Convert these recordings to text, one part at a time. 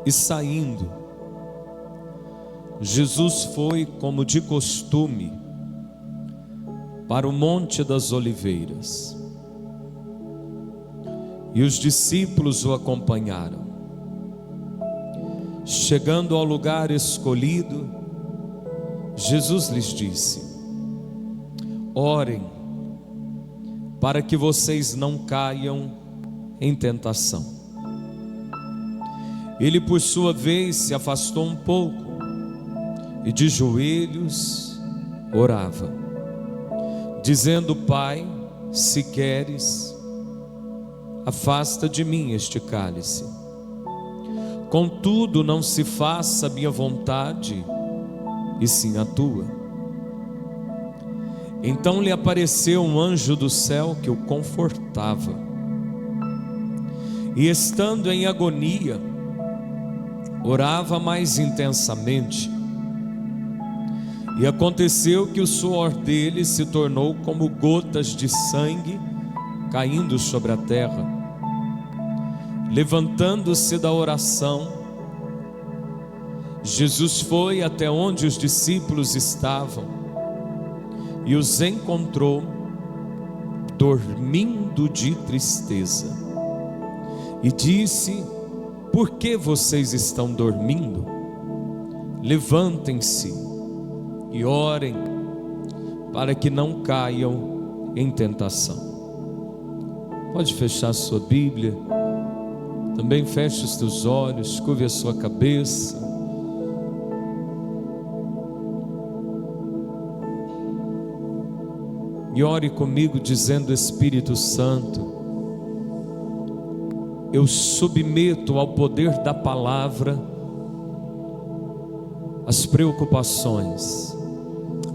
E saindo, Jesus foi, como de costume, para o Monte das Oliveiras. E os discípulos o acompanharam. Chegando ao lugar escolhido, Jesus lhes disse: orem, para que vocês não caiam em tentação. Ele, por sua vez, se afastou um pouco e de joelhos orava, dizendo: Pai, se queres, afasta de mim este cálice. Contudo, não se faça a minha vontade, e sim a tua. Então lhe apareceu um anjo do céu que o confortava. E estando em agonia, orava mais intensamente. E aconteceu que o suor dele se tornou como gotas de sangue caindo sobre a terra. Levantando-se da oração, Jesus foi até onde os discípulos estavam e os encontrou dormindo de tristeza. E disse: por que vocês estão dormindo? Levantem-se e orem, para que não caiam em tentação. Pode fechar sua Bíblia. Também feche os teus olhos, curve a sua cabeça. E ore comigo dizendo: Espírito Santo, eu submeto ao poder da palavra as preocupações,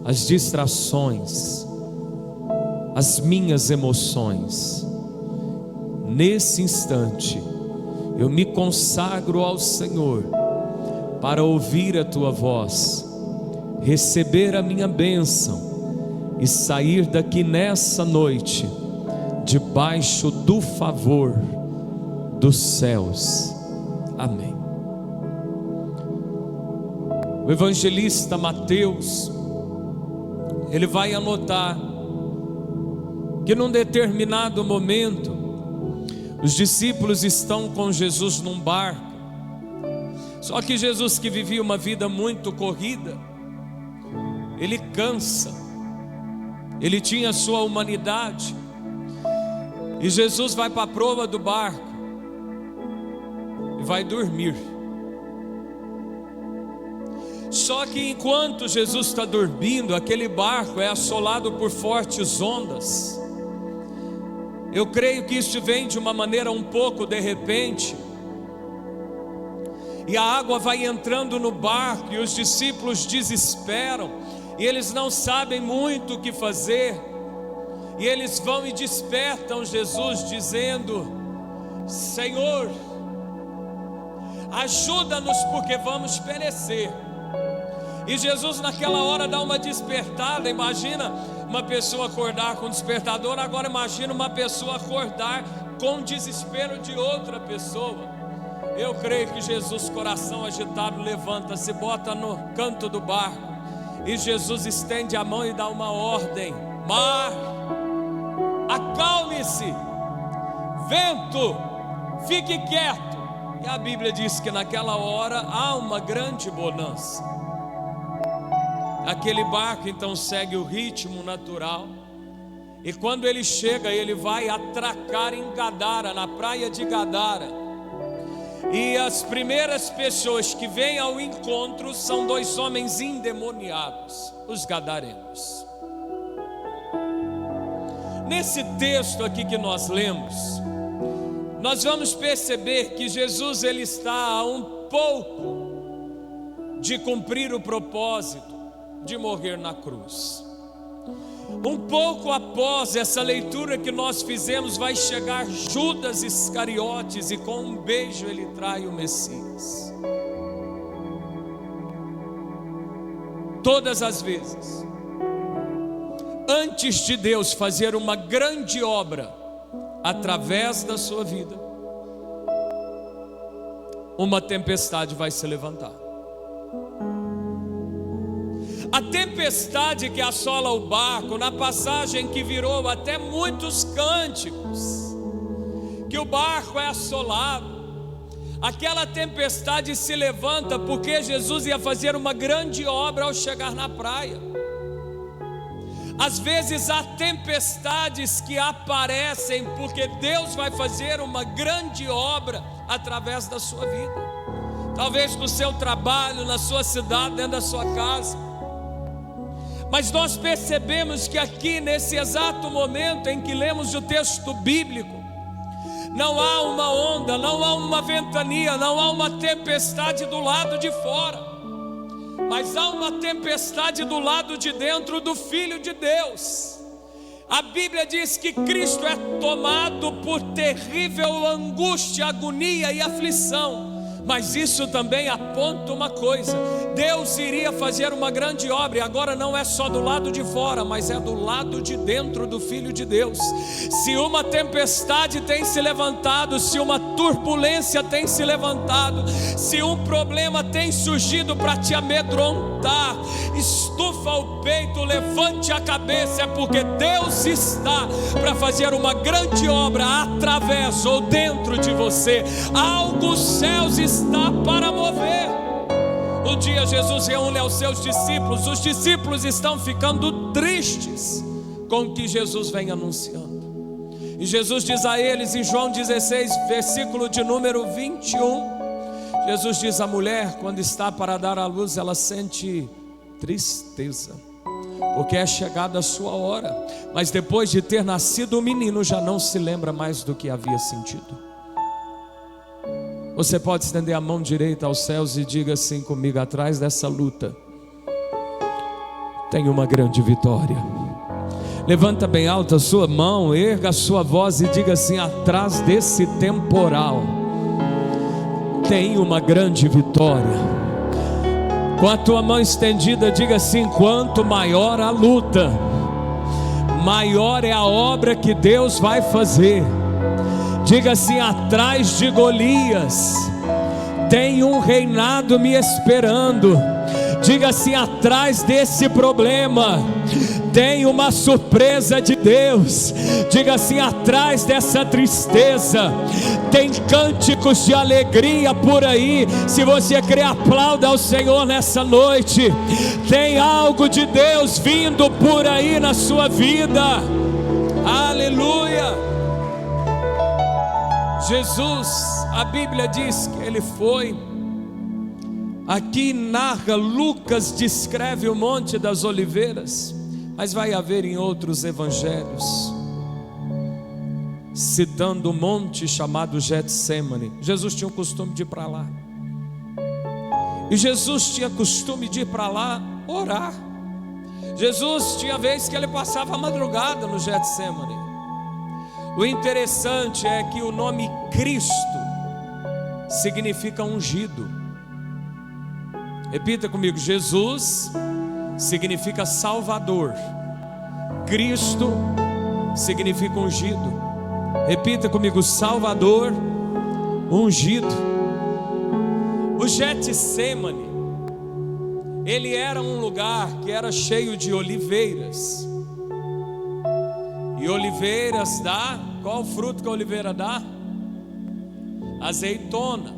as distrações, as minhas emoções. Nesse instante, eu me consagro ao Senhor para ouvir a tua voz, receber a minha bênção e sair daqui nessa noite debaixo do favor dos céus. Amém. O evangelista Mateus, ele vai anotar que num determinado momento os discípulos estão com Jesus num barco. Só que Jesus, que vivia uma vida muito corrida, ele cansa, ele tinha a sua humanidade, e Jesus vai para a proa do barco e vai dormir. Só que enquanto Jesus está dormindo, aquele barco é assolado por fortes ondas. Eu creio que isso vem de uma maneira um pouco de repente, e a água vai entrando no barco, e os discípulos desesperam, e eles não sabem muito o que fazer, e eles vão e despertam Jesus dizendo: Senhor, ajuda-nos, porque vamos perecer. E Jesus naquela hora dá uma despertada. Imagina uma pessoa acordar com despertador, agora imagina uma pessoa acordar com o desespero de outra pessoa. Eu creio que Jesus, coração agitado, levanta-se, bota no canto do barco, e Jesus estende a mão e dá uma ordem: mar, acalme-se, vento, fique quieto. E a Bíblia diz que naquela hora há uma grande bonança. Aquele barco então segue o ritmo natural, e quando ele chega, ele vai atracar em Gadara, na praia de Gadara. E as primeiras pessoas que vêm ao encontro são dois homens endemoniados, os gadarenos. Nesse texto aqui que nós lemos, nós vamos perceber que Jesus, ele está a um pouco de cumprir o propósito de morrer na cruz. Um pouco após essa leitura que nós fizemos, vai chegar Judas Iscariotes, e com um beijo ele trai o Messias. Todas as vezes, antes de Deus fazer uma grande obra através da sua vida, uma tempestade vai se levantar. A tempestade que assola o barco, na passagem que virou até muitos cânticos, que o barco é assolado, aquela tempestade se levanta porque Jesus ia fazer uma grande obra ao chegar na praia. Às vezes há tempestades que aparecem porque Deus vai fazer uma grande obra através da sua vida, talvez no seu trabalho, na sua cidade, dentro da sua casa. Mas nós percebemos que aqui, nesse exato momento em que lemos o texto bíblico, não há uma onda, não há uma ventania, não há uma tempestade do lado de fora, mas há uma tempestade do lado de dentro do Filho de Deus. A Bíblia diz que Cristo é tomado por terrível angústia, agonia e aflição. Mas isso também aponta uma coisa: Deus iria fazer uma grande obra, e agora não é só do lado de fora, mas é do lado de dentro do Filho de Deus. Se uma tempestade tem se levantado, se uma turbulência tem se levantado, se um problema tem surgido para te amedrontar, estufa o peito, levante a cabeça, é porque Deus está para fazer uma grande obra através ou dentro de você. Algo os céus está para mover. Um dia Jesus reúne aos seus discípulos. Os discípulos estão ficando tristes com o que Jesus vem anunciando, e Jesus diz a eles em João 16, versículo de número 21, Jesus diz: a mulher, quando está para dar à luz, ela sente tristeza, porque é chegada a sua hora, mas depois de ter nascido o menino, já não se lembra mais do que havia sentido. Você pode estender a mão direita aos céus e diga assim comigo: atrás dessa luta tem uma grande vitória. Levanta bem alta a sua mão, erga a sua voz e diga assim: atrás desse temporal tem uma grande vitória. Com a tua mão estendida, diga assim: quanto maior a luta, maior é a obra que Deus vai fazer. Diga assim: atrás de Golias tem um reinado me esperando. Diga assim: atrás desse problema tem uma surpresa de Deus. Diga assim: atrás dessa tristeza tem cânticos de alegria por aí. Se você crê, aplauda ao Senhor nessa noite. Tem algo de Deus vindo por aí na sua vida. Aleluia. Jesus, a Bíblia diz que ele foi. Aqui narra, Lucas descreve o Monte das Oliveiras, mas vai haver em outros evangelhos, citando um monte chamado Getsêmani. Jesus tinha o costume de ir para lá, e Jesus tinha costume de ir para lá orar. Jesus tinha vez que ele passava a madrugada no Getsêmani. O interessante é que o nome Cristo significa ungido. Repita comigo: Jesus significa Salvador, Cristo significa ungido. Repita comigo: Salvador, ungido. O Getsêmani, ele era um lugar que era cheio de oliveiras. E oliveiras dá, qual fruto que a oliveira dá? Azeitona.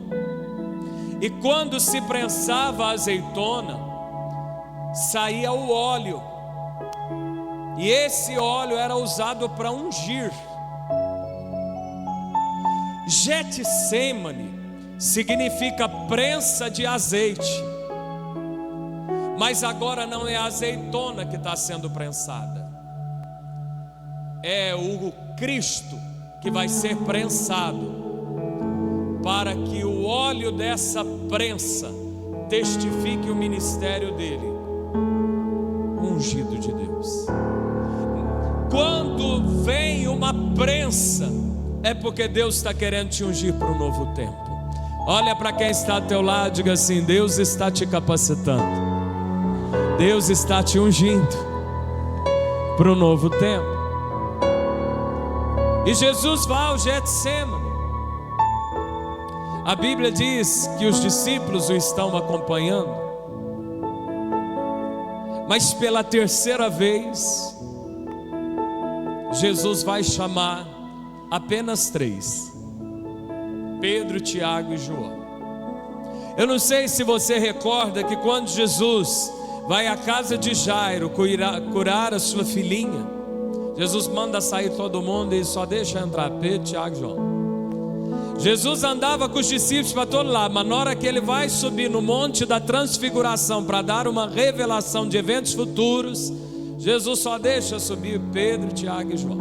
E quando se prensava a azeitona, saía o óleo, e esse óleo era usado para ungir. Getsêmani significa prensa de azeite, mas agora não é a azeitona que está sendo prensada, é o Cristo que vai ser prensado, para que o óleo dessa prensa testifique o ministério dele, ungido de Deus. Quando vem uma prensa, é porque Deus está querendo te ungir para um novo tempo. Olha para quem está ao teu lado, diga assim: Deus está te capacitando, Deus está te ungindo para um novo tempo. E Jesus vai ao Getsêmani. A Bíblia diz que os discípulos o estão acompanhando, mas pela terceira vez, Jesus vai chamar apenas 3: Pedro, Tiago e João. Eu não sei se você recorda que quando Jesus vai à casa de Jairo curar a sua filhinha, Jesus manda sair todo mundo e só deixa entrar Pedro, Tiago e João. Jesus andava com os discípulos para todo lado, mas na hora que ele vai subir no monte da transfiguração para dar uma revelação de eventos futuros, Jesus só deixa subir Pedro, Tiago e João.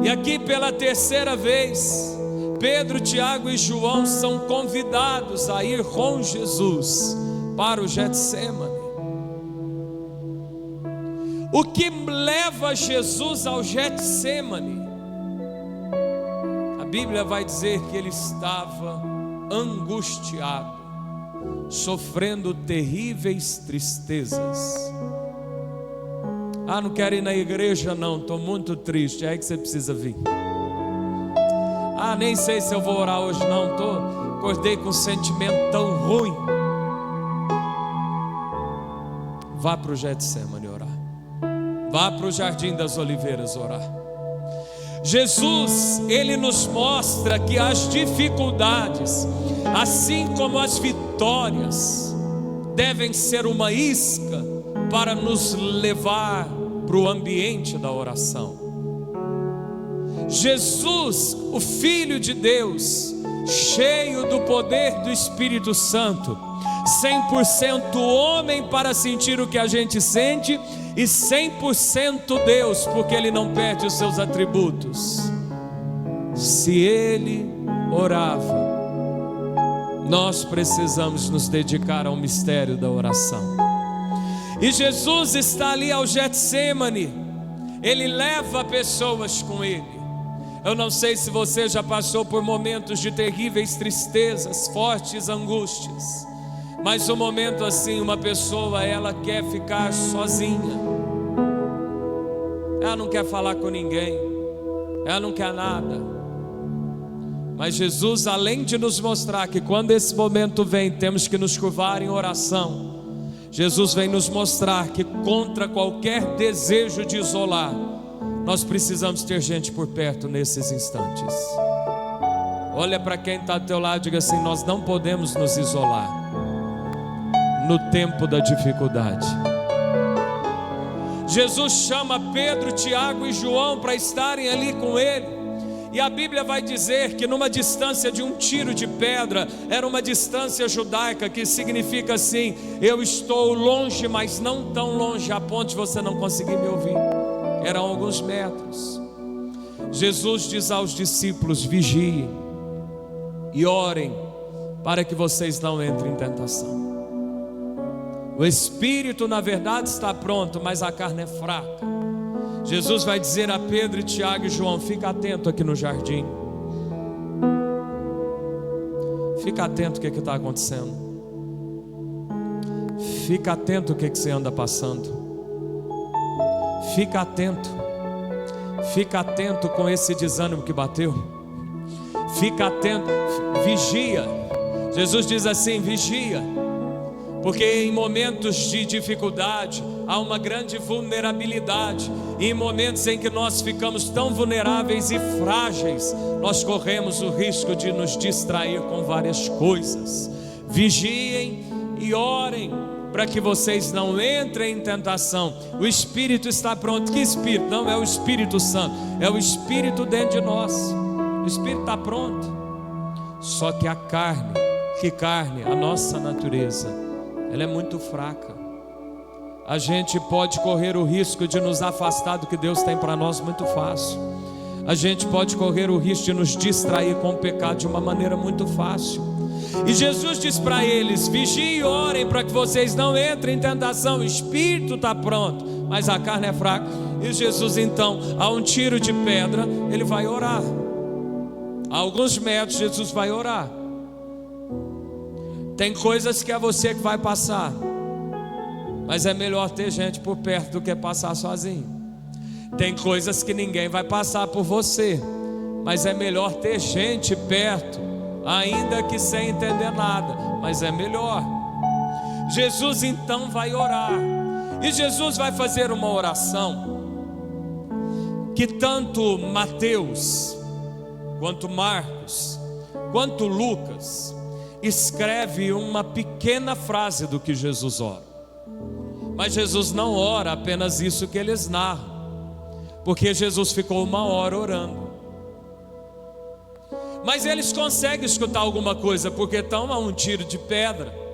E aqui pela terceira vez, Pedro, Tiago e João são convidados a ir com Jesus para o Getsêmani. O que leva Jesus ao Getsêmani? A Bíblia vai dizer que ele estava angustiado, sofrendo terríveis tristezas. Ah, não quero ir na igreja não, estou muito triste. É aí que você precisa vir. Ah, nem sei se eu vou orar hoje não, acordei com um sentimento tão ruim. Vá para o Getsêmani orar. Vá para o Jardim das Oliveiras orar. Jesus, ele nos mostra que as dificuldades, assim como as vitórias, devem ser uma isca para nos levar para o ambiente da oração. Jesus, o Filho de Deus, cheio do poder do Espírito Santo, 100% homem para sentir o que a gente sente, e 100% Deus, porque ele não perde os seus atributos. Se ele orava, nós precisamos nos dedicar ao mistério da oração. E Jesus está ali ao Getsêmani, ele leva pessoas com ele. Eu não sei se você já passou por momentos de terríveis tristezas, fortes angústias, mas um momento assim, uma pessoa, ela quer ficar sozinha, ela não quer falar com ninguém, ela não quer nada. Mas Jesus, além de nos mostrar que quando esse momento vem, temos que nos curvar em oração, Jesus vem nos mostrar que contra qualquer desejo de isolar, nós precisamos ter gente por perto nesses instantes. Olha para quem está ao teu lado e diga assim: nós não podemos nos isolar no tempo da dificuldade. Jesus chama Pedro, Tiago e João para estarem ali com ele. E a Bíblia vai dizer que numa distância de um tiro de pedra, era uma distância judaica que significa assim: eu estou longe, mas não tão longe a ponto de você não conseguir me ouvir. Eram alguns metros. Jesus diz aos discípulos: vigiem e orem para que vocês não entrem em tentação. O espírito na verdade está pronto, mas a carne é fraca. Jesus vai dizer a Pedro, Tiago e João: fica atento aqui no jardim. Fica atento o que está acontecendo. Fica atento o que você anda passando. Fica atento. Fica atento com esse desânimo que bateu. Fica atento, vigia. Jesus diz assim: vigia, porque em momentos de dificuldade há uma grande vulnerabilidade. E em momentos em que nós ficamos tão vulneráveis e frágeis, nós corremos o risco de nos distrair com várias coisas. Vigiem e orem para que vocês não entrem em tentação. O Espírito está pronto. Que Espírito? Não é o Espírito Santo, é o Espírito dentro de nós. O Espírito está pronto. Só que a carne, a nossa natureza, ela é muito fraca. A gente pode correr o risco de nos afastar do que Deus tem para nós muito fácil. A gente pode correr o risco de nos distrair com o pecado de uma maneira muito fácil. E Jesus diz para eles: vigiem e orem para que vocês não entrem em tentação. O espírito está pronto, mas a carne é fraca. E Jesus então, a um tiro de pedra, ele vai orar. A alguns metros Jesus vai orar. Tem coisas que é você que vai passar, mas é melhor ter gente por perto do que passar sozinho. Tem coisas que ninguém vai passar por você, mas é melhor ter gente perto ainda que sem entender nada, mas é melhor. Jesus então vai orar, e Jesus vai fazer uma oração que tanto Mateus, quanto Marcos, quanto Lucas escreve uma pequena frase do que Jesus ora. Mas Jesus não ora apenas isso que eles narram, porque Jesus ficou 1 hora orando. Mas eles conseguem escutar alguma coisa, porque estão a um tiro de pedra.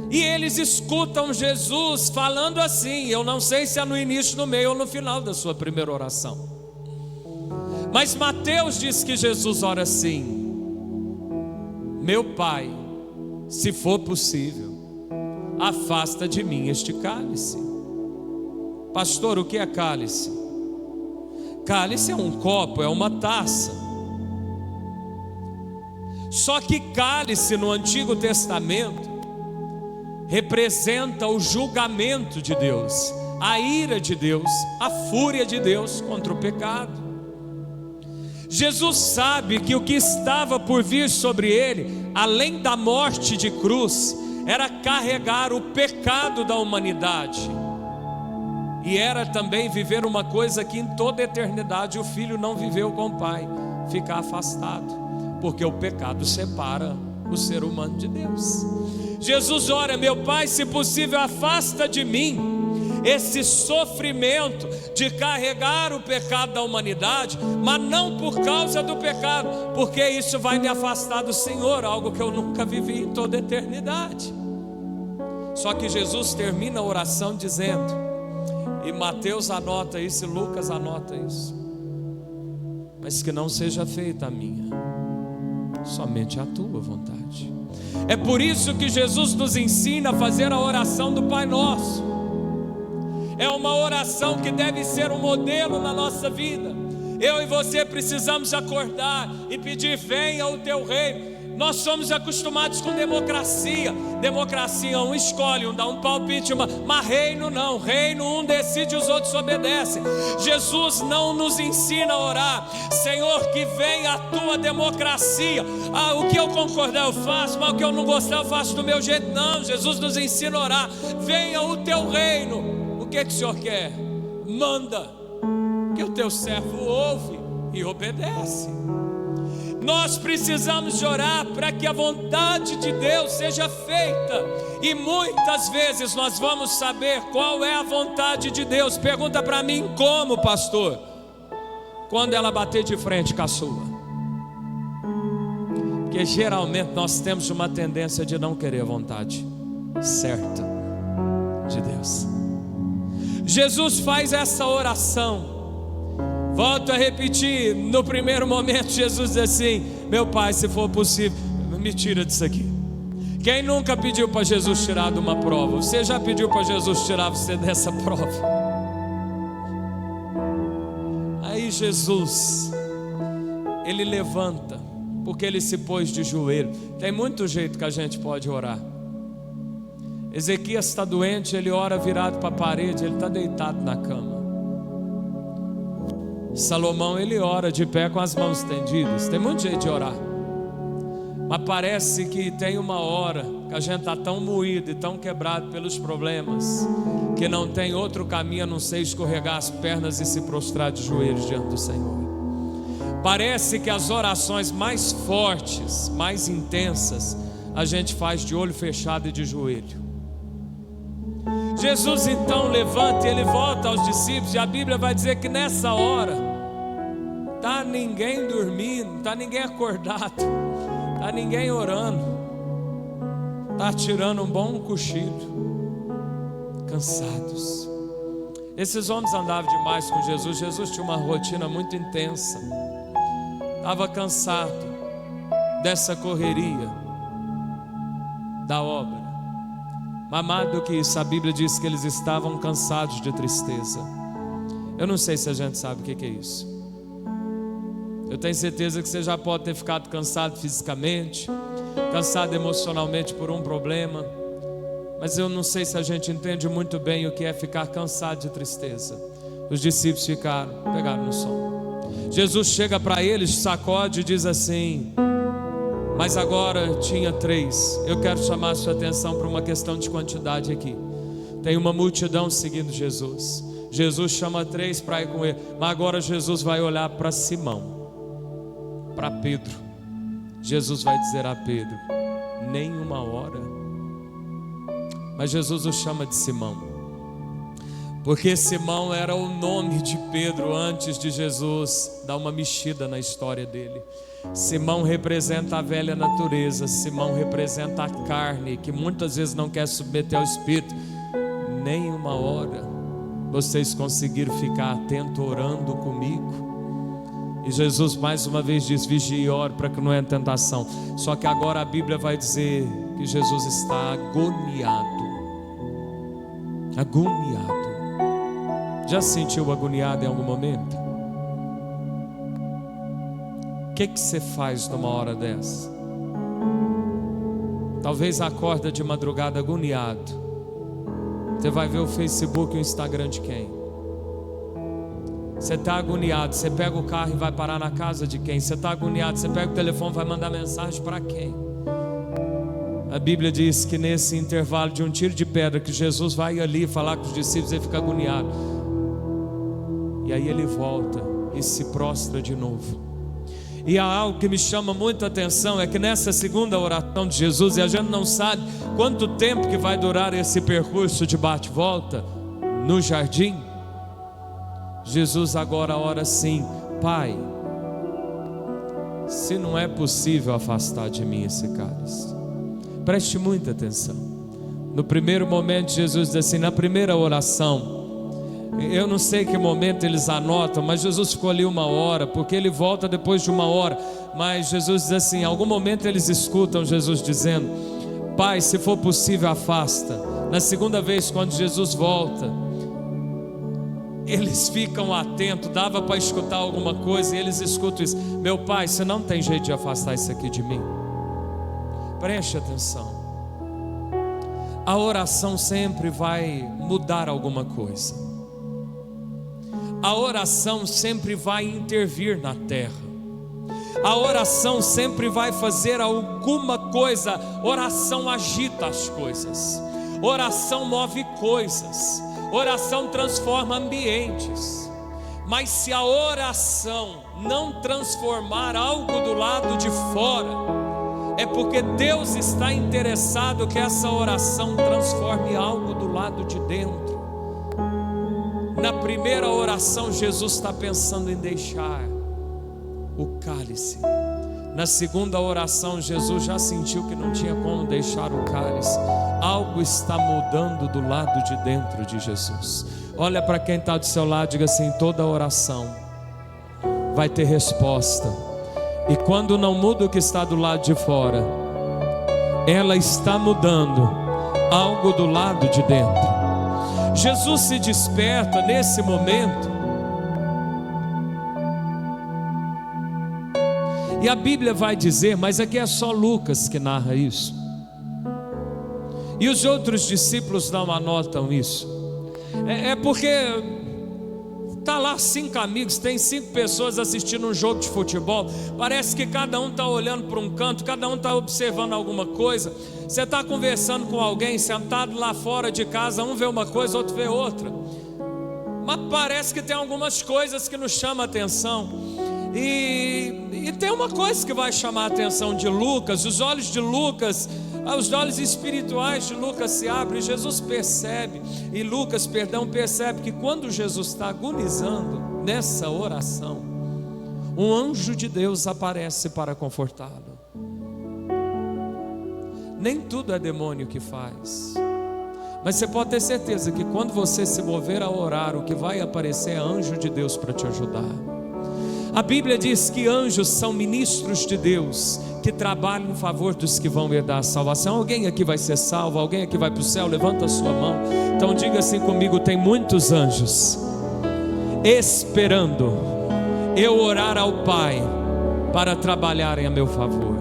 E eles escutam Jesus falando assim, eu não sei se é no início, no meio ou no final da sua primeira oração. Mas Mateus diz que Jesus ora assim: meu Pai, se for possível, afasta de mim este cálice. Pastor, o que é cálice? Cálice é um copo, é uma taça. Só que cálice no Antigo Testamento representa o julgamento de Deus, a ira de Deus, a fúria de Deus contra o pecado. Jesus sabe que o que estava por vir sobre ele, além da morte de cruz, era carregar o pecado da humanidade, e era também viver uma coisa que em toda a eternidade o Filho não viveu com o Pai, ficar afastado, porque o pecado separa o ser humano de Deus. Jesus ora: meu Pai, se possível, afasta de mim esse sofrimento de carregar o pecado da humanidade, mas não por causa do pecado, porque isso vai me afastar do Senhor, algo que eu nunca vivi em toda a eternidade. Só que Jesus termina a oração dizendo, e Mateus anota isso, e Lucas anota isso: mas que não seja feita a minha, somente a tua vontade. É por isso que Jesus nos ensina a fazer a oração do Pai Nosso. É uma oração que deve ser um modelo na nossa vida. Eu e você precisamos acordar e pedir: venha o teu reino. Nós somos acostumados com democracia. Democracia, um escolhe, um dá um palpite, mas reino não. Reino, um decide, os outros obedecem. Jesus não nos ensina a orar: Senhor, que venha a tua democracia. O que eu concordar eu faço, mas o que eu não gostar eu faço do meu jeito. Não, Jesus nos ensina a orar: venha o teu reino. O que o Senhor quer? Manda, que o teu servo ouve e obedece. Nós precisamos orar para que a vontade de Deus seja feita, e muitas vezes nós vamos saber qual é a vontade de Deus. Pergunta para mim: como, pastor? Quando ela bater de frente com a sua. Porque geralmente nós temos uma tendência de não querer a vontade certa de Deus. Jesus faz essa oração. Volto a repetir, no primeiro momento Jesus diz assim: meu Pai, se for possível, me tira disso aqui. Quem nunca pediu para Jesus tirar de uma prova? Você já pediu para Jesus tirar você dessa prova? Aí Jesus, ele levanta, porque ele se pôs de joelho. Tem muito jeito que a gente pode orar. Ezequias está doente, ele ora virado para a parede, ele está deitado na cama. Salomão, ele ora de pé com as mãos estendidas. Tem muito jeito de orar, mas parece que tem uma hora que a gente está tão moído e tão quebrado pelos problemas, que não tem outro caminho a não ser escorregar as pernas e se prostrar de joelhos diante do Senhor. Parece que as orações mais fortes, mais intensas, a gente faz de olho fechado e de joelho. Jesus então levanta e ele volta aos discípulos, e a Bíblia vai dizer que nessa hora está ninguém dormindo, está ninguém acordado, está ninguém orando, está tirando um bom cochilo, cansados. Esses homens andavam demais com Jesus. Jesus tinha uma rotina muito intensa, estava cansado dessa correria da obra. Mas mais do que isso, a Bíblia diz que eles estavam cansados de tristeza. Eu não sei se a gente sabe o que é isso. Eu tenho certeza que você já pode ter ficado cansado fisicamente, cansado emocionalmente por um problema, mas eu não sei se a gente entende muito bem o que é ficar cansado de tristeza. Os discípulos pegaram no sono. Jesus chega para eles, sacode e diz assim: mas agora tinha 3. Eu quero chamar a sua atenção para uma questão de quantidade aqui. Tem uma multidão seguindo Jesus. Jesus chama 3 para ir com ele, mas agora Jesus vai olhar para Simão, para Pedro. Jesus vai dizer a Pedro: nem uma hora. Mas Jesus o chama de Simão, porque Simão era o nome de Pedro antes de Jesus dar uma mexida na história dele. Simão representa a velha natureza. Simão representa a carne, que muitas vezes não quer submeter ao Espírito. Nem uma hora vocês conseguiram ficar atento orando comigo? E Jesus mais uma vez diz: vigie e ore para que não entre tentação. Só que agora a Bíblia vai dizer que Jesus está agoniado. Agoniado. Já se sentiu agoniado em algum momento? O que você faz numa hora dessa? Talvez acorda de madrugada agoniado. Você vai ver o Facebook e o Instagram de quem? Você está agoniado, você pega o carro e vai parar na casa de quem? Você está agoniado, você pega o telefone e vai mandar mensagem para quem? A Bíblia diz que nesse intervalo de um tiro de pedra, que Jesus vai ali falar com os discípulos, ele fica agoniado. E aí ele volta e se prostra de novo. E há algo que me chama muita atenção, é que nessa segunda oração de Jesus, e a gente não sabe quanto tempo que vai durar esse percurso de bate-volta no jardim, Jesus agora ora assim: Pai, se não é possível afastar de mim esse cálice. Preste muita atenção. No primeiro momento Jesus diz assim, na primeira oração, eu não sei que momento eles anotam, mas Jesus ficou ali 1 hora, porque ele volta depois de 1 hora. Mas Jesus diz assim, em algum momento eles escutam Jesus dizendo: Pai, se for possível afasta. Na segunda vez, quando Jesus volta, eles ficam atentos, dava para escutar alguma coisa, e eles escutam isso: meu Pai, você não tem jeito de afastar isso aqui de mim? Preste atenção. A oração sempre vai mudar alguma coisa. A oração sempre vai intervir na terra. A oração sempre vai fazer alguma coisa. Oração agita as coisas. Oração move coisas. Oração transforma ambientes. Mas se a oração não transformar algo do lado de fora, é porque Deus está interessado que essa oração transforme algo do lado de dentro. Na primeira oração, Jesus está pensando em deixar o cálice. Na segunda oração, Jesus já sentiu que não tinha como deixar o cálice. Algo está mudando do lado de dentro de Jesus. Olha para quem está do seu lado e diga assim: toda oração vai ter resposta. E quando não muda o que está do lado de fora, ela está mudando algo do lado de dentro. Jesus se desperta nesse momento. E a Bíblia vai dizer, mas aqui é só Lucas que narra isso. E os outros discípulos não anotam isso. É porque está lá 5 amigos, tem 5 pessoas assistindo um jogo de futebol. Parece que cada um está olhando para um canto, cada um está observando alguma coisa. Você está conversando com alguém, sentado lá fora de casa, um vê uma coisa, outro vê outra. Mas parece que tem algumas coisas que nos chamam a atenção. E tem uma coisa que vai chamar a atenção de Lucas. Os olhos de Lucas, os olhos espirituais de Lucas se abrem. E Jesus percebe, e Lucas, percebe que quando Jesus está agonizando nessa oração, um anjo de Deus aparece para confortá-lo. Nem tudo é demônio que faz, mas você pode ter certeza que quando você se mover a orar, o que vai aparecer é anjo de Deus para te ajudar. A Bíblia diz que anjos são ministros de Deus que trabalham em favor dos que vão herdar a salvação. Alguém aqui vai ser salvo? Alguém aqui vai para o céu? Levanta a sua mão. Então diga assim comigo: tem muitos anjos esperando eu orar ao Pai para trabalharem a meu favor.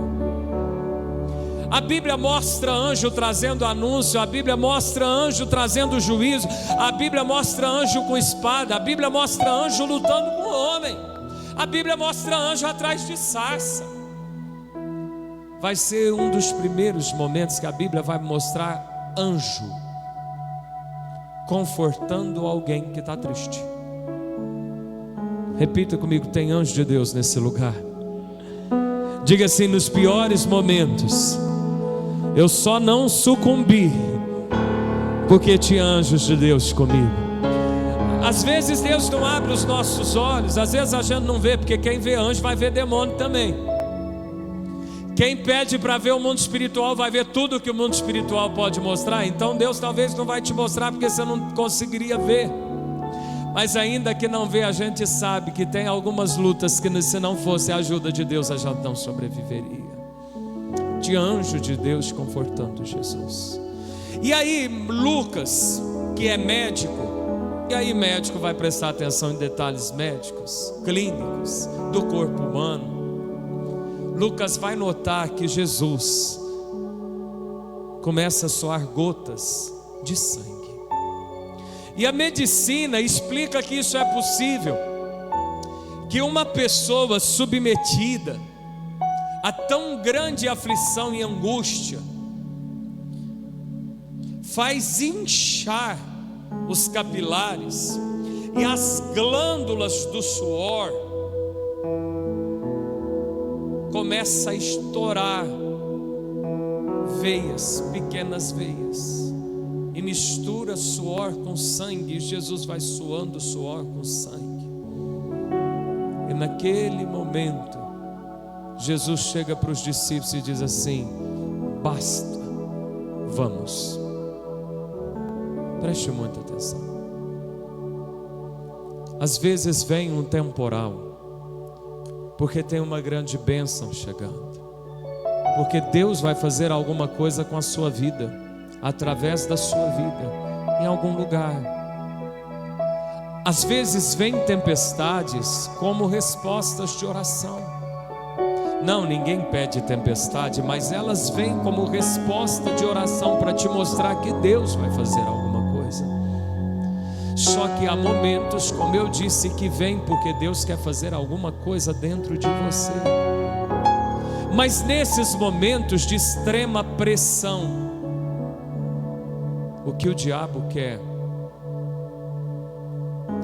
A Bíblia mostra anjo trazendo anúncio, a Bíblia mostra anjo trazendo juízo, a Bíblia mostra anjo com espada, a Bíblia mostra anjo lutando com o homem, a Bíblia mostra anjo atrás de sarça. vai ser um dos primeiros momentos que a Bíblia vai mostrar anjo confortando alguém que está triste. Repita comigo: tem anjo de Deus nesse lugar. Diga assim: nos piores momentos eu só não sucumbi porque tinha anjos de Deus comigo. Às vezes Deus não abre os nossos olhos, às vezes a gente não vê, porque quem vê anjo vai ver demônio também. Quem pede para ver o mundo espiritual vai ver tudo que o mundo espiritual pode mostrar. Então Deus talvez não vai te mostrar porque você não conseguiria ver. Mas ainda que não vê, a gente sabe que tem algumas lutas que se não fosse a ajuda de Deus a gente não sobreviveria. De anjo de Deus confortando Jesus. E aí Lucas, que é médico, e aí médico vai prestar atenção em detalhes médicos, clínicos, do corpo humano. Lucas vai notar que Jesus começa a suar gotas de sangue. E a medicina explica que isso é possível, que uma pessoa submetida a tão grande aflição e angústia faz inchar os capilares e as glândulas do suor começa a estourar veias, pequenas veias, e mistura suor com sangue, e Jesus vai suando suor com sangue. E naquele momento Jesus chega para os discípulos e diz assim: basta, vamos. Preste muita atenção. Às vezes vem um temporal porque tem uma grande bênção chegando, porque Deus vai fazer alguma coisa com a sua vida, através da sua vida, em algum lugar. Às vezes vem tempestades como respostas de oração. Não, ninguém pede tempestade, mas elas vêm como resposta de oração para te mostrar que Deus vai fazer alguma coisa. Só que há momentos, como eu disse, que vem porque Deus quer fazer alguma coisa dentro de você. Mas nesses momentos de extrema pressão, o que o diabo quer,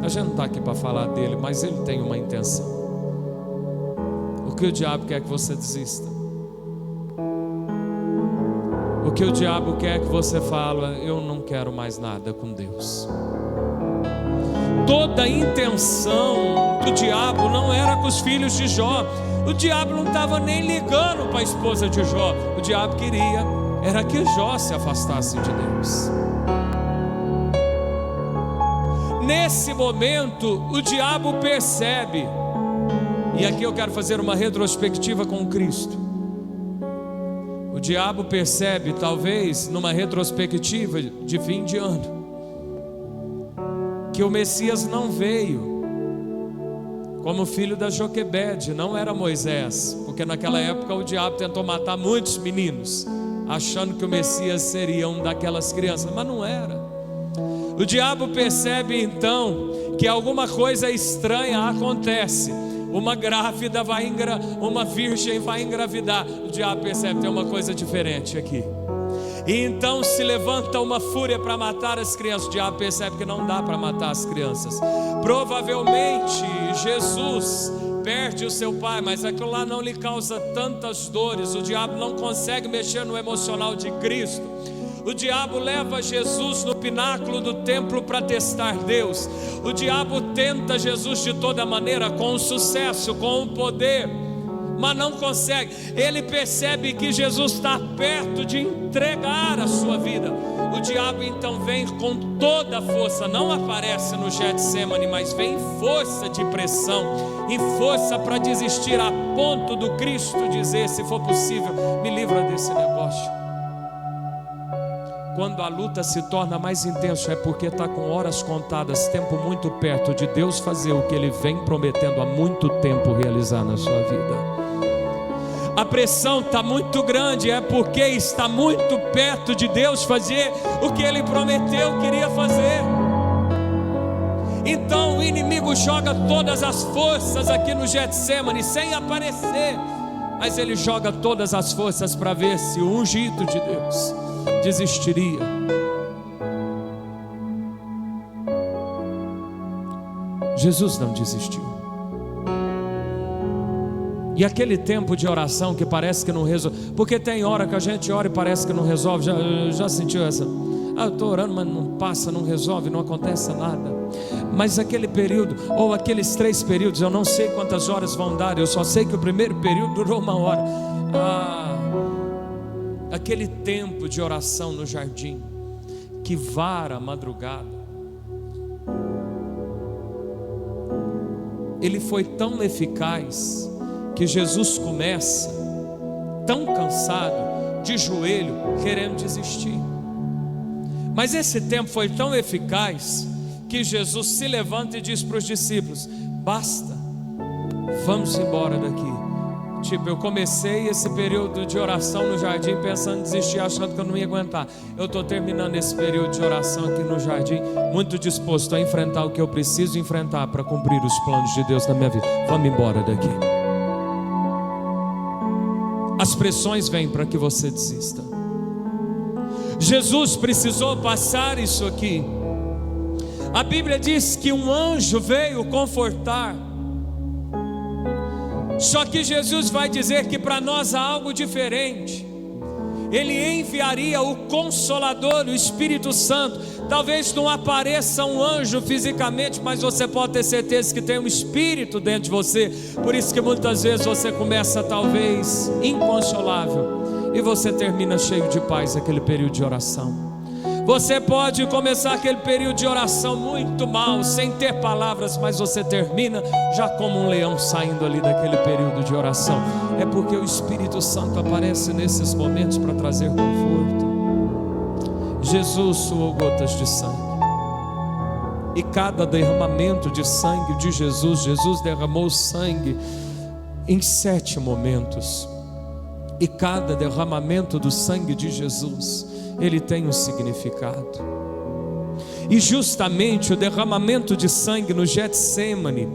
a gente não está aqui para falar dele, mas ele tem uma intenção. O que o diabo quer que você desista. O que o diabo quer que você fale: eu não quero mais nada com Deus. Toda a intenção do diabo não era com os filhos de Jó. O diabo não estava nem ligando para a esposa de Jó. O diabo queria era que Jó se afastasse de Deus. Nesse momento o diabo percebe, e aqui eu quero fazer uma retrospectiva com Cristo. O diabo percebe, talvez numa retrospectiva de fim de ano, que o Messias não veio como filho da Joquebede, não era Moisés, porque naquela época o diabo tentou matar muitos meninos, achando que o Messias seria um daquelas crianças, mas não era. O diabo percebe então que alguma coisa estranha acontece. Uma grávida uma virgem vai engravidar. O diabo percebe que tem uma coisa diferente aqui. E então se levanta uma fúria para matar as crianças. O diabo percebe que não dá para matar as crianças. Provavelmente Jesus perde o seu pai, mas aquilo lá não lhe causa tantas dores. O diabo não consegue mexer no emocional de Cristo. O diabo leva Jesus no pináculo do templo para testar Deus. O diabo tenta Jesus de toda maneira, com sucesso, com o poder, mas não consegue. Ele percebe que Jesus está perto de entregar a sua vida. O diabo então vem com toda a força, não aparece no Getsemane, mas vem em força de pressão, em força para desistir, a ponto do Cristo dizer: se for possível, me livra desse negócio. Quando a luta se torna mais intensa, é porque está com horas contadas, tempo muito perto de Deus fazer o que Ele vem prometendo há muito tempo realizar na sua vida. A pressão está muito grande, é porque está muito perto de Deus fazer o que Ele prometeu queria fazer. Então o inimigo joga todas as forças aqui no Getsemane sem aparecer. mas ele joga todas as forças para ver se o ungido de Deus desistiria. Jesus não desistiu. E aquele tempo de oração que parece que não resolve, porque tem hora que a gente ora e parece que não resolve. Já sentiu essa? Eu estou orando, mas não passa, não resolve, não acontece nada. Mas aquele período, ou aqueles 3 períodos, eu não sei quantas horas vão dar, eu só sei que o primeiro período durou 1 hora. Aquele tempo de oração no jardim, que vara a madrugada, ele foi tão eficaz, que Jesus começa tão cansado, de joelho, querendo desistir. Mas esse tempo foi tão eficaz, que Jesus se levanta e diz para os discípulos: basta, vamos embora daqui. Tipo, eu comecei esse período de oração no jardim pensando em desistir, achando que eu não ia aguentar. Eu estou terminando esse período de oração aqui no jardim, muito disposto a enfrentar o que eu preciso enfrentar para cumprir os planos de Deus na minha vida. Vamos embora daqui. As pressões vêm para que você desista. Jesus precisou passar isso aqui. A Bíblia diz que um anjo veio confortar. Só que Jesus vai dizer que para nós há algo diferente. Ele enviaria o Consolador, o Espírito Santo. Talvez não apareça um anjo fisicamente, mas você pode ter certeza que tem um Espírito dentro de você. Por isso que muitas vezes você começa talvez inconsolável, e você termina cheio de paz aquele período de oração. Você pode começar aquele período de oração muito mal, sem ter palavras, mas você termina já como um leão saindo ali daquele período de oração. É porque o Espírito Santo aparece nesses momentos para trazer conforto. Jesus suou gotas de sangue, e cada derramamento de sangue de Jesus, Jesus derramou sangue em 7 momentos, e cada derramamento do sangue de Jesus, ele tem um significado. E justamente o derramamento de sangue no Getsêmani,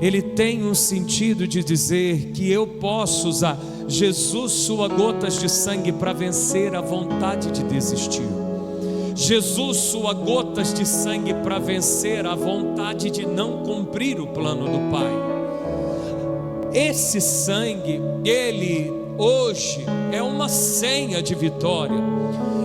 ele tem um sentido de dizer que eu posso usar. Jesus sua gotas de sangue para vencer a vontade de desistir. Jesus sua gotas de sangue para vencer a vontade de não cumprir o plano do Pai. Esse sangue, ele hoje é uma senha de vitória.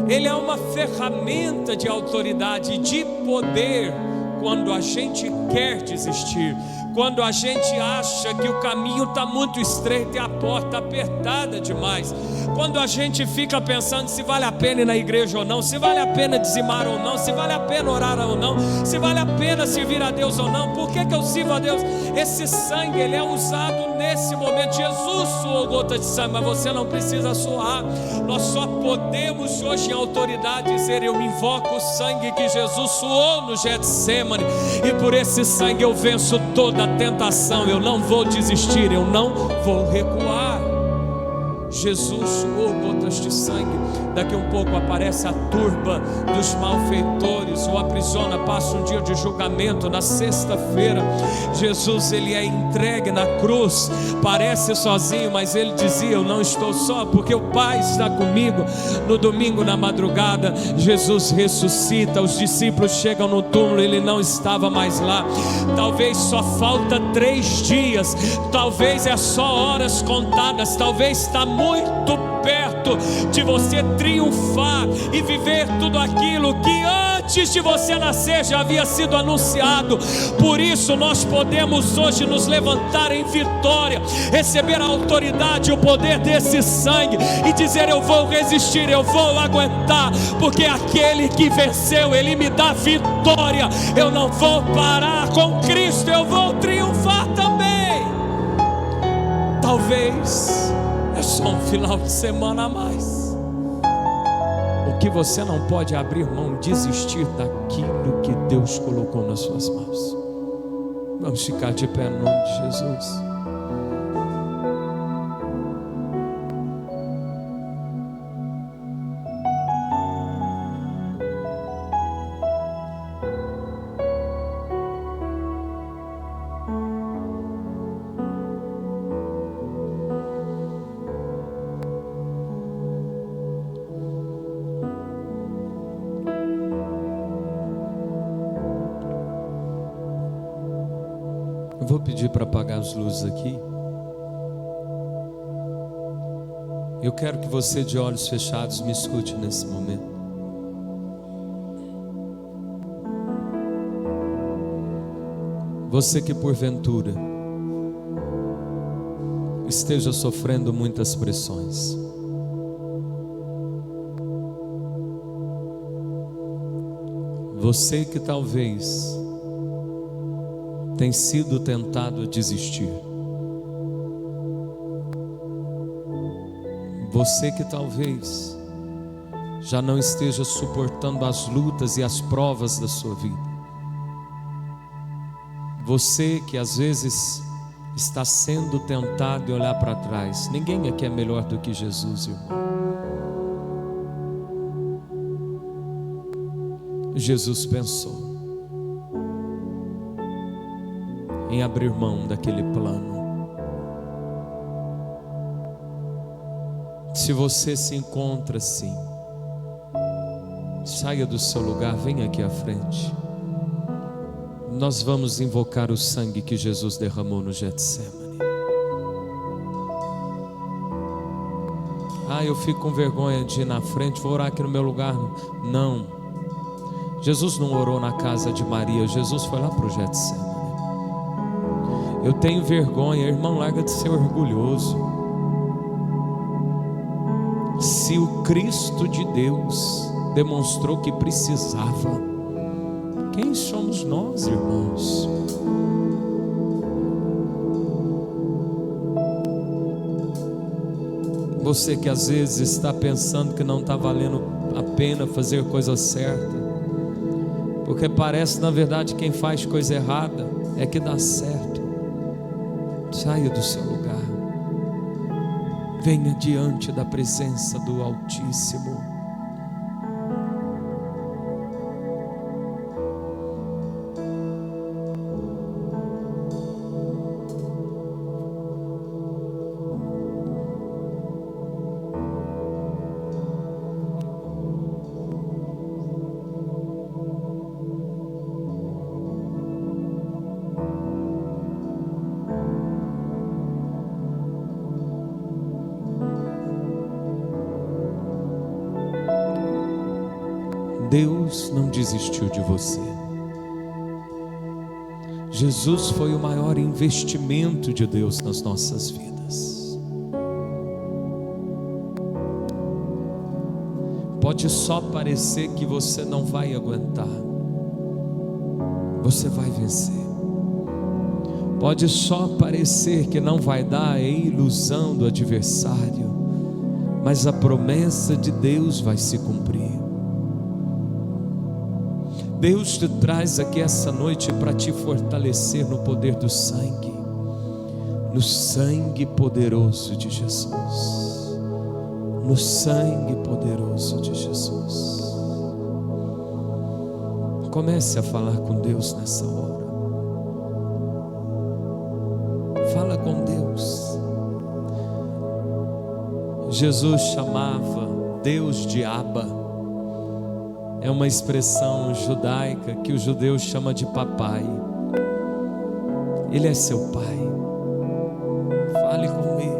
Ele é uma ferramenta de autoridade, de poder, quando a gente quer desistir, quando a gente acha que o caminho está muito estreito e a porta apertada demais, quando a gente fica pensando se vale a pena ir na igreja ou não, se vale a pena dizimar ou não, se vale a pena orar ou não, se vale a pena servir a Deus ou não. Por que eu sirvo a Deus? Esse sangue, ele é usado nesse momento. Jesus suou gota de sangue, mas você não precisa suar. Nós só podemos hoje em autoridade dizer: eu invoco o sangue que Jesus suou no Getsêmani, e por esse sangue eu venço toda a tentação. Eu não vou desistir, eu não vou recuar. Jesus suou gotas de sangue. Daqui um pouco aparece a turba dos malfeitores, o aprisiona, passa um dia de julgamento. Na sexta-feira, Jesus, ele é entregue na cruz, parece sozinho, mas ele dizia: eu não estou só, porque o Pai está comigo. No domingo, na madrugada, Jesus ressuscita, os discípulos chegam no túmulo, ele não estava mais lá. Talvez só falta 3 dias, talvez é só horas contadas, talvez está muito perto de você triunfar e viver tudo aquilo que antes de você nascer já havia sido anunciado. Por isso nós podemos hoje nos levantar em vitória, receber a autoridade e o poder desse sangue e dizer: eu vou resistir, eu vou aguentar, porque aquele que venceu, ele me dá vitória. Eu não vou parar com Cristo, eu vou triunfar também. Talvez é só um final de semana a mais. O que você não pode abrir mão, desistir daquilo que Deus colocou nas suas mãos. Vamos ficar de pé no nome de Jesus. Eu vou pedir para apagar as luzes aqui. Eu quero que você, de olhos fechados, me escute nesse momento. Você que porventura esteja sofrendo muitas pressões, você que talvez tem sido tentado a desistir, você que talvez já não esteja suportando as lutas e as provas da sua vida, você que às vezes está sendo tentado a olhar para trás. Ninguém aqui é melhor do que Jesus, irmão. Jesus pensou em abrir mão daquele plano. Se você se encontra assim, saia do seu lugar, venha aqui à frente. Nós vamos invocar o sangue que Jesus derramou no Getsemane. Eu fico com vergonha de ir na frente, vou orar aqui no meu lugar. Não, Jesus não orou na casa de Maria, Jesus foi lá para o Getsemane. Eu tenho vergonha, irmão, larga de ser orgulhoso. Se o Cristo de Deus demonstrou que precisava, quem somos nós, irmãos? Você que às vezes está pensando que não está valendo a pena fazer coisa certa, porque parece na verdade quem faz coisa errada é que dá certo. Saia do seu lugar, venha diante da presença do Altíssimo. Deus não desistiu de você. Jesus foi o maior investimento de Deus nas nossas vidas. Pode só parecer que você não vai aguentar, você vai vencer. Pode só parecer que não vai dar, é ilusão do adversário, mas a promessa de Deus vai se cumprir. Deus te traz aqui essa noite para te fortalecer no poder do sangue, no sangue poderoso de Jesus, no sangue poderoso de Jesus. Comece a falar com Deus nessa hora. Fala com Deus. Jesus chamava Deus de Abba. É uma expressão judaica que o judeu chama de papai. Ele é seu pai. Fale com ele.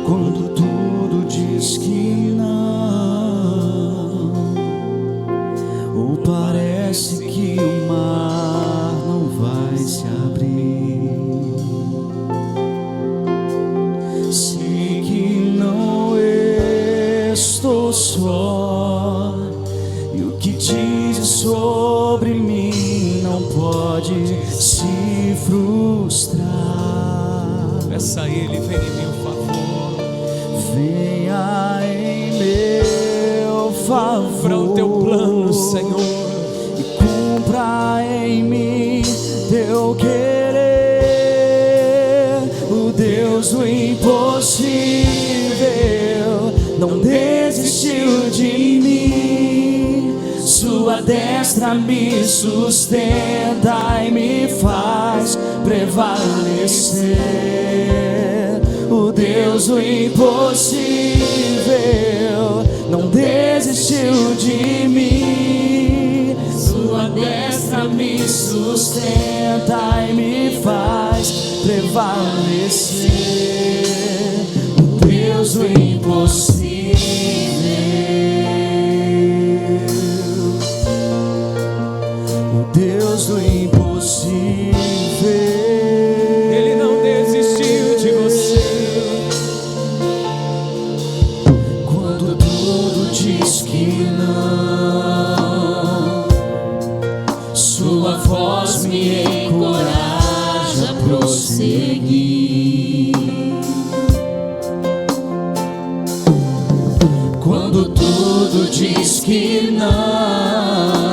Quando tudo diz que não, ou parece que o mar não vai se abrir, sei que não estou só, e o que dizes sobre mim não pode se frustrar. Peça a Ele, venha em meu favor. Venha em meu favor. Cumpra o teu plano, Senhor. E cumpra em mim teu querer. O Deus do impossível não desistiu de mim. Sua destra me sustenta e me faz prevalecer. O Deus do impossível não desistiu de mim. Sua destra me sustenta e me faz prevalecer. O Deus do impossível. Deus do impossível. Ele não desistiu de você. Quando tudo diz que não, sua voz me encoraja a prosseguir. Quando tudo diz que não,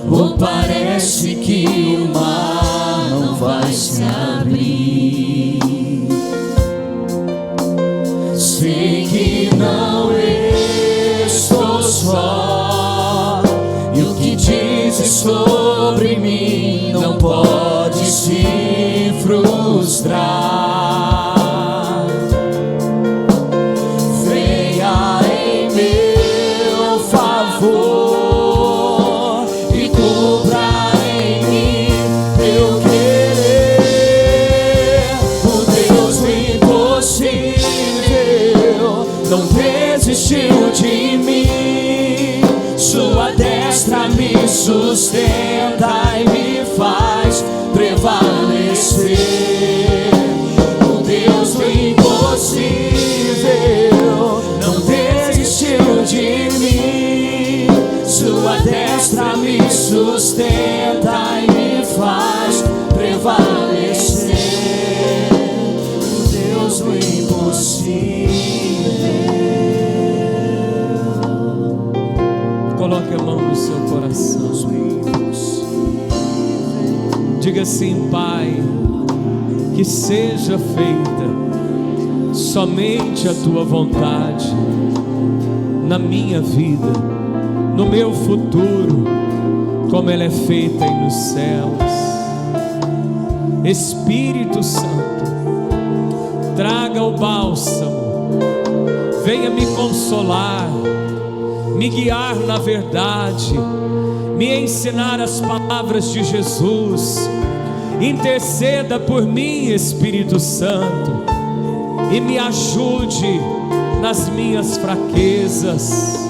ou parece que o mar não vai se abrir, sei que não estou só, e o que dizes sobre mim não pode se frustrar. Venha em meu favor. Não desistiu de mim. Sua destra me sustenta e me faz prevalecer. O Deus do impossível não desistiu de mim. Sua destra me sustenta e me faz prevalecer. O Deus do impossível. Coloque a mão no seu coração. Diga assim: Pai, que seja feita somente a tua vontade na minha vida, no meu futuro, como ela é feita aí nos céus. Espírito Santo, traga o bálsamo, venha me consolar, me guiar na verdade, me ensinar as palavras de Jesus. Interceda por mim, Espírito Santo, e me ajude nas minhas fraquezas.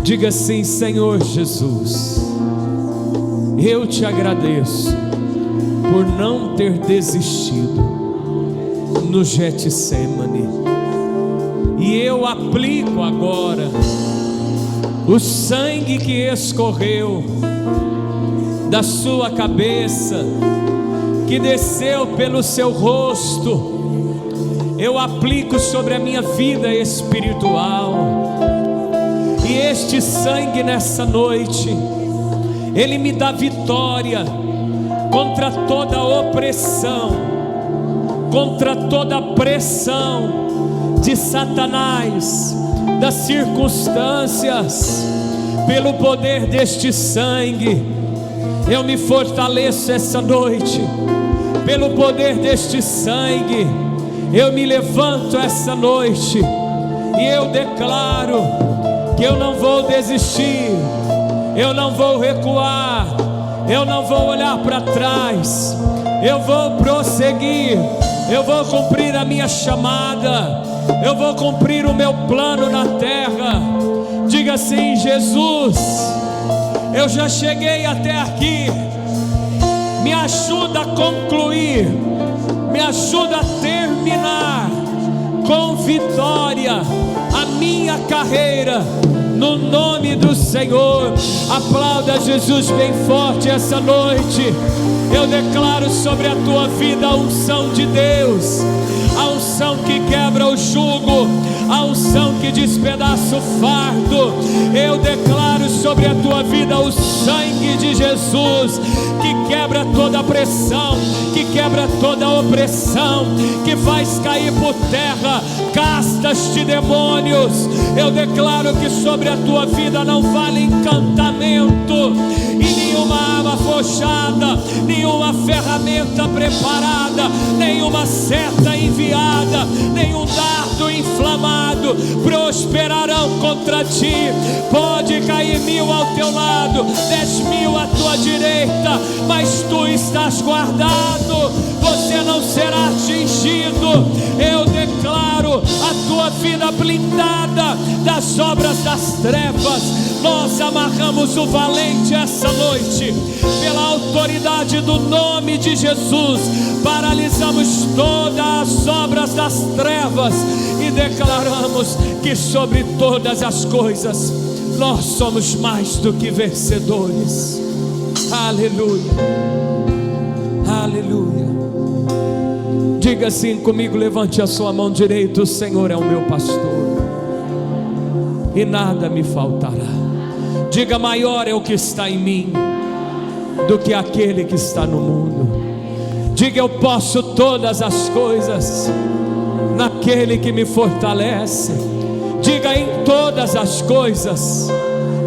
Diga assim: Senhor Jesus, eu te agradeço por não ter desistido no Getsemane, e eu aplico agora o sangue que escorreu da sua cabeça, que desceu pelo seu rosto, eu aplico sobre a minha vida espiritual. E este sangue nessa noite, ele me dá vitória contra toda opressão, contra toda pressão de Satanás, das circunstâncias. Pelo poder deste sangue, eu me fortaleço essa noite. Pelo poder deste sangue, eu me levanto essa noite e eu declaro que eu não vou desistir, eu não vou recuar, eu não vou olhar para trás, eu vou prosseguir, eu vou cumprir a minha chamada, eu vou cumprir o meu plano na terra. Diga assim: Jesus, eu já cheguei até aqui, me ajuda a concluir, me ajuda a terminar com vitória a minha minha carreira, no nome do Senhor. Aplauda Jesus bem forte essa noite. Eu declaro sobre a tua vida a unção de Deus, a unção que quebra o jugo, a unção que despedaça o fardo. Eu declaro sobre a tua vida o sangue de Jesus, que quebra toda pressão, que quebra toda opressão, que faz cair por terra castas de demônios. Eu declaro que sobre a tua vida não vale encantamento, e nenhuma arma forjada, nenhuma ferramenta preparada, nenhuma seta enviada, nenhum dardo inflamado prosperarão contra ti. Pode cair 1000 ao teu lado, 10.000 à tua direita, mas tu estás guardado, você não será atingido. Eu declaro a tua vida blindada das obras das trevas. Nós amarramos o valente essa noite, pela autoridade do nome de Jesus. Paralisamos todas as obras das trevas e declaramos que sobre todas as coisas nós somos mais do que vencedores. Aleluia, aleluia. Diga assim comigo, levante a sua mão direita: o Senhor é o meu pastor e nada me faltará. Diga: maior é o que está em mim do que aquele que está no mundo. Diga: eu posso todas as coisas naquele que me fortalece. Diga: em todas as coisas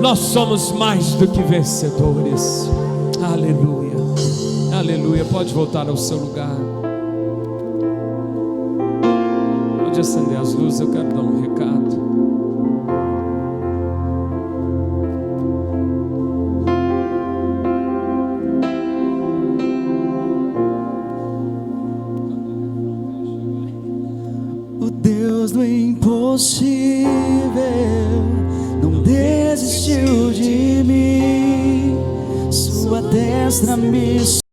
nós somos mais do que vencedores. Aleluia, aleluia. Pode voltar ao seu lugar, pode acender as luzes. Eu quero dar um recado. Do impossível não desistiu de mim, sua destra me